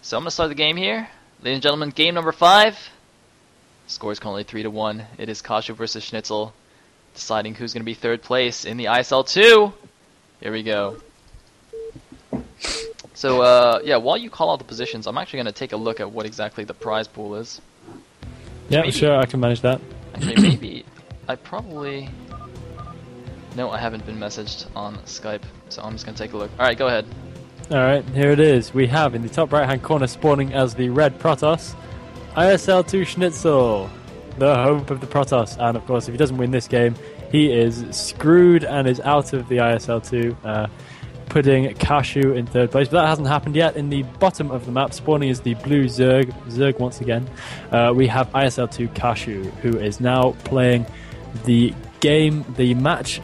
So I'm going to start the game here. Ladies and gentlemen, game number 5. Score is currently 3-1. It is Kashu versus SneazeL, deciding who's going to be third place in the ISL 2. Here we go. So, yeah, while you call out the positions, I'm actually going to take a look at what exactly the prize pool is. Yeah, maybe, sure, I can manage that. Actually, maybe I probably... No, I haven't been messaged on Skype, so I'm just going to take a look. Alright, go ahead. Alright, here it is. We have in the top right hand corner spawning as the red Protoss, ISL 2 SneazeL, the hope of the Protoss. And of course, if he doesn't win this game, he is screwed and is out of the ISL 2, putting kashu in third place. But that hasn't happened yet. In the bottom of the map, spawning is the blue Zerg once again. We have ISL 2 kashu, who is now playing the game, the match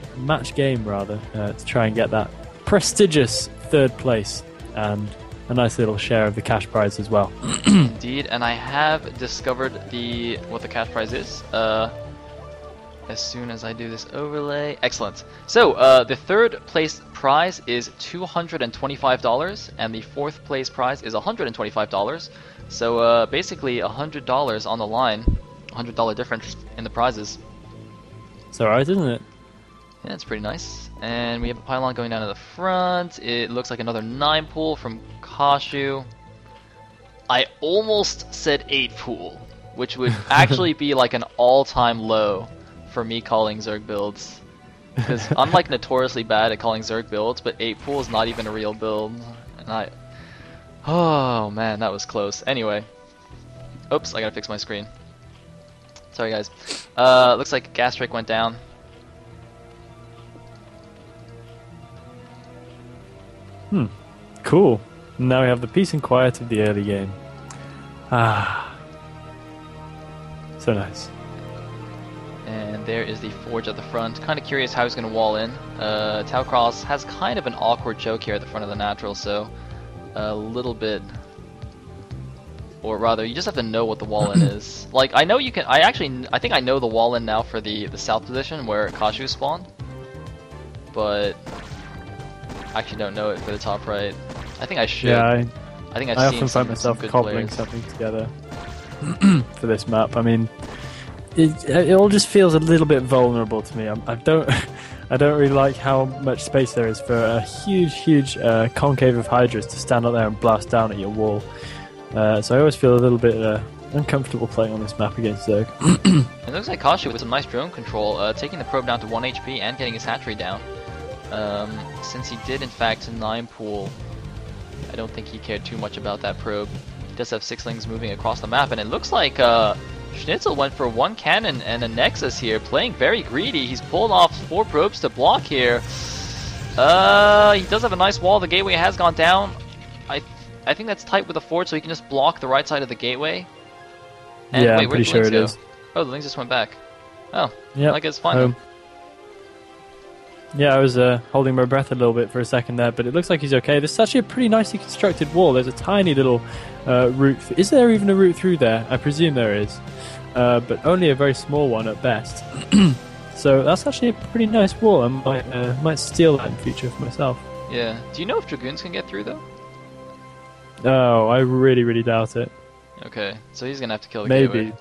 game rather, to try and get that prestigious third place and a nice little share of the cash prize as well. Indeed, and I have discovered what the cash prize is as soon as I do this overlay. Excellent. So the third place prize is $225 and the fourth place prize is $125. So basically $100 on the line, $100 difference in the prizes. It's alright, isn't it? Yeah, it's pretty nice. And we have a pylon going down to the front. It looks like another 9 pool from kashu. I almost said 8 pool, which would actually be like an all-time low for me calling Zerg builds. Because I'm like notoriously bad at calling Zerg builds, but 8 pool is not even a real build. And oh man, that was close. Anyway. Oops, I gotta fix my screen. Sorry guys. Looks like Gastric went down. Cool. Now we have the peace and quiet of the early game. Ah. So nice. And there is the forge at the front. Kind of curious how he's going to wall in. Taucross has kind of an awkward choke here at the front of the natural, so a little bit... Or rather, you just have to know what the wall-in is. Like, I know you can... I think I know the wall-in now for the south position where kashu spawned. But... I actually don't know it for the top right. I think I should. Yeah, I think I often find myself cobbling something together for this map. I mean, it all just feels a little bit vulnerable to me. I don't really like how much space there is for a huge concave of hydras to stand up there and blast down at your wall. So I always feel a little bit uncomfortable playing on this map against Zerg. It looks like kashu with some nice drone control, taking the probe down to 1 HP and getting his hatchery down. Since he did in fact 9 pool, I don't think he cared too much about that probe. He does have 6lings moving across the map, and it looks like SneazeL went for 1 cannon and a Nexus here, playing very greedy. He's pulled off 4 probes to block here. He does have a nice wall. The gateway has gone down. I think that's tight with the forge, so he can just block the right side of the gateway. And yeah, wait, I'm pretty sure it is. Oh, the lings just went back. Oh, yeah, I guess fine. Yeah, I was holding my breath a little bit for a second there, but it looks like he's okay. This is actually a pretty nicely constructed wall. There's a tiny little route. Is there even a route through there? I presume there is, but only a very small one at best. So that's actually a pretty nice wall. I might steal that in future for myself. Yeah. Do you know if Dragoons can get through, though? Oh, I really doubt it. Okay, so he's going to have to kill the Maybe. gateway.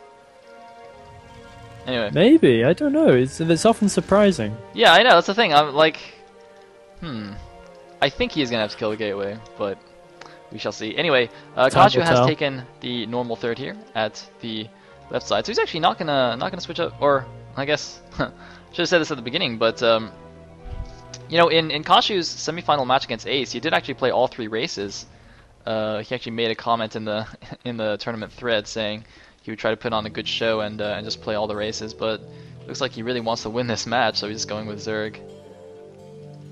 Anyway. Maybe, I don't know. It's often surprising. Yeah, I know, that's the thing. I'm like, I think he's gonna have to kill the gateway, but we shall see. Anyway, kashu has taken the normal third here at the left side, so he's actually not gonna switch up. Or I guess should have said this at the beginning, but you know, in kashu's semifinal match against Ace, he did actually play all 3 races. He actually made a comment in the tournament thread saying he would try to put on a good show and just play all the races, but looks like he really wants to win this match, so he's just going with Zerg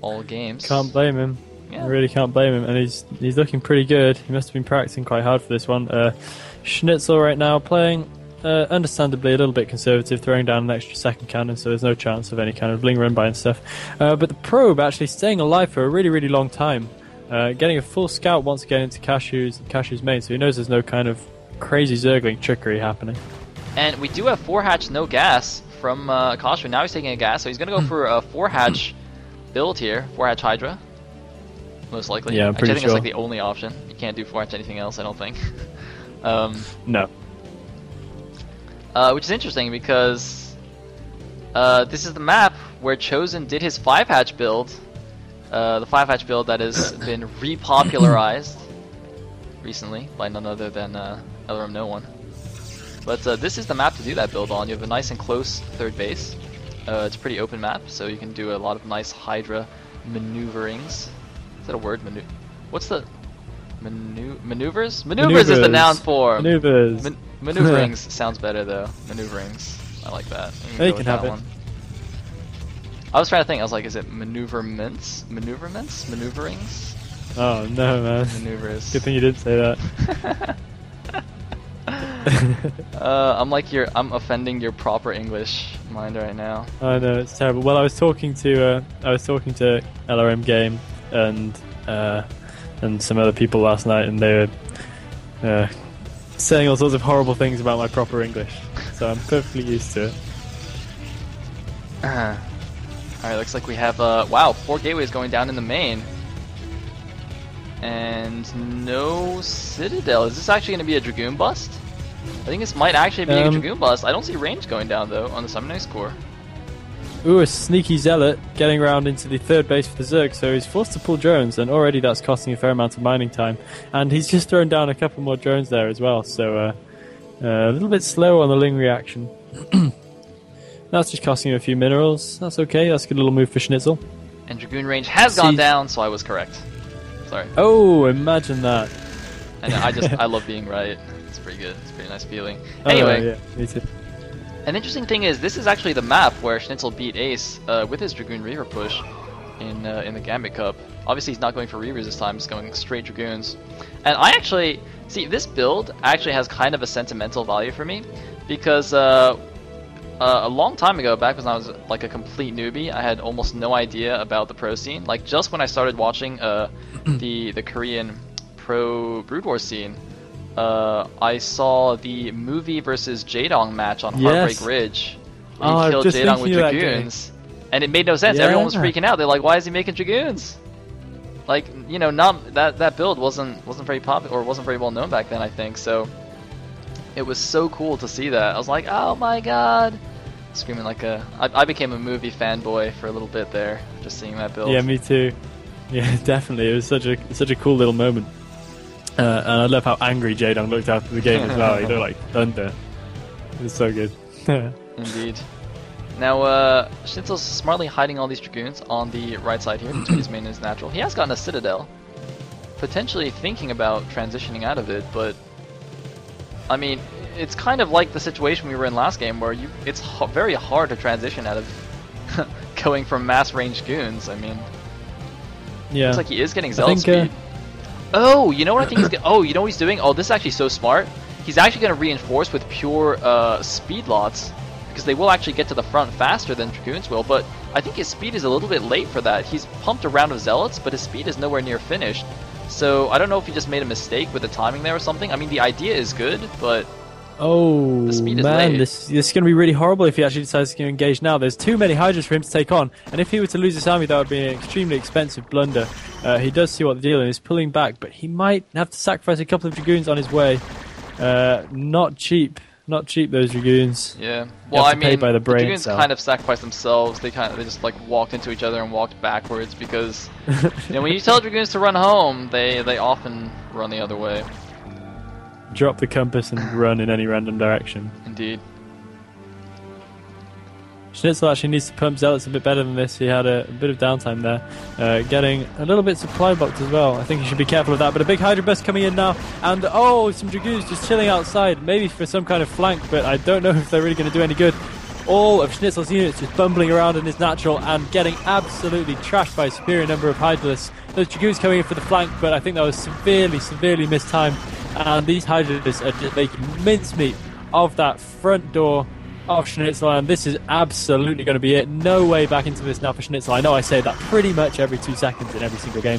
all games. Can't blame him. Yeah. I really can't blame him, and he's looking pretty good. He must have been practicing quite hard for this one. SneazeL right now playing understandably a little bit conservative, throwing down an extra second cannon, so there's no chance of any kind of bling run by and stuff. But the probe actually staying alive for a really long time, getting a full scout once again into kashu's main, so he knows there's no kind of crazy Zergling trickery happening. And we do have 4-hatch no gas from kashu. Now he's taking a gas, so he's going to go for a 4-hatch build here, 4-hatch Hydra. most likely. Yeah, I'm Actually, pretty I think sure. that's like the only option. You can't do forge anything else, I don't think. No. Which is interesting because this is the map where Chosen did his 5-hatch build. The 5-hatch build that has been repopularized recently by none other than LRM No One. But this is the map to do that build on. You have a nice and close third base. It's a pretty open map, so you can do a lot of nice Hydra maneuverings. Is that a word? What's the... Maneuvers? Maneuvers is the noun form! Maneuvers. Maneuverings sounds better though. Maneuverings. I like that. They can have it. I was trying to think, I was like, is it maneuverments? Maneuverments? Maneuverings? Oh no, man. Maneuvers. Good thing you didn't say that. I'm offending your proper English mind right now. I know, it's terrible. Well, I was talking to LRM Game and some other people last night, and they were saying all sorts of horrible things about my proper English. So I'm perfectly used to it. Alright, looks like we have, wow, 4 gateways going down in the main. And no Citadel. Is this actually going to be a Dragoon bust? I think this might actually be a Dragoon bust. I don't see range going down, though, on the Summoning Core. Ooh, a sneaky Zealot getting around into the third base for the Zerg, so he's forced to pull drones, and already that's costing a fair amount of mining time. And he's just thrown down a couple more drones there as well, so a little bit slow on the Ling reaction. That's just costing him a few minerals. That's okay, that's a good little move for SneazeL. And Dragoon range has gone down, so I was correct. Sorry. Oh, imagine that. And I love being right. It's pretty good. It's a pretty nice feeling. Anyway, yeah, me too. An interesting thing is, this is actually the map where SneazeL beat Ace with his Dragoon Reaver push in the Gambit Cup. Obviously, he's not going for Reavers this time, he's going straight Dragoons. And I actually, see, this build actually has kind of a sentimental value for me, because a long time ago, back when I was like a complete newbie, I had almost no idea about the pro scene. Like, just when I started watching the Korean pro Brood War scene, I saw the Movie versus Jaedong match on Heartbreak Ridge. Where he killed Jaedong with Dragoons. And it made no sense. Yeah. Everyone was freaking out. They're like, why is he making Dragoons? Like, you know, that build wasn't very popular, or wasn't very well known back then, I think. So it was so cool to see that. I was like, oh my god. Screaming like I became a Movie fanboy for a little bit there, just seeing that build. Yeah, me too. Yeah, definitely. It was such a cool little moment. And I love how angry Jaedong looked after the game as well. He looked like thunder. It was so good. Indeed. Now, SneazeL's smartly hiding all these Dragoons on the right side here between his main and his natural. He has gotten a Citadel, potentially thinking about transitioning out of it, but I mean, it's kind of like the situation we were in last game, where it's very hard to transition out of going from mass range goons. I mean, yeah, looks like he is getting Zealot speed. Oh, you know what I think he's oh, you know what he's doing? Oh, this is actually so smart. He's actually going to reinforce with pure speed lots, because they will actually get to the front faster than Dragoons will, but I think his speed is a little bit late for that. He's pumped a round of Zealots, but his speed is nowhere near finished. So I don't know if he just made a mistake with the timing there or something. I mean, the idea is good, but oh the speed is man, late. this is going to be really horrible if he actually decides to engage now. There's too many Hydras for him to take on, and if he were to lose this army, that would be an extremely expensive blunder. He does see what the deal is, he's pulling back, but he might have to sacrifice a couple of Dragoons on his way. Not cheap, those Dragoons. Yeah, well, I mean, by the Dragoons kind of sacrificed themselves. They just like walked into each other and walked backwards, because you know, when you tell Dragoons to run home, they often run the other way. Drop the compass and run in any random direction. Indeed. SneazeL actually needs to pump Zealots a bit better than this. He had a bit of downtime there. Getting a little bit supply blocked as well. I think he should be careful of that. But a big Hydra burst coming in now. And oh, some Dragoons just chilling outside. Maybe for some kind of flank, but I don't know if they're really going to do any good. All of SneazeL's units just bumbling around in his natural and getting absolutely trashed by a superior number of Hydras. Those Dragoons coming in for the flank, but I think that was severely mistimed. And these Hydras are just making mincemeat of that front door of SneazeL, and this is absolutely going to be it. No way back into this now for SneazeL. I know I say that pretty much every 2 seconds in every single game,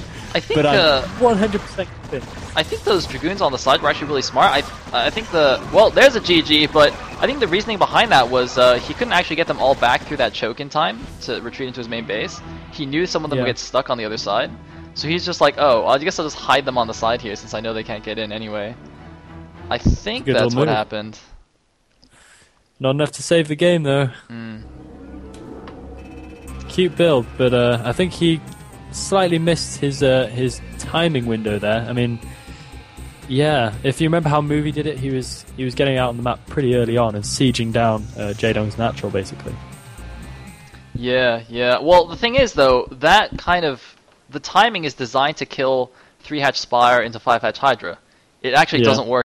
but I'm 100% convinced. I think those Dragoons on the side were actually really smart. I think well, there's a GG, but I think the reasoning behind that was he couldn't actually get them all back through that choke in time to retreat into his main base. He knew some of them would get stuck on the other side. So he's just like, oh, I guess I'll just hide them on the side here since I know they can't get in anyway. I think Good that's little what move. happened. Not enough to save the game though. Hmm. Cute build, but I think he slightly missed his timing window there. I mean, yeah, if you remember how Movie did it, he was getting out on the map pretty early on and sieging down Jaedong's natural, basically. Yeah, yeah. Well, the thing is, though, that kind of... The timing is designed to kill 3-hatch Spire into 5-hatch Hydra. It actually Yeah. doesn't work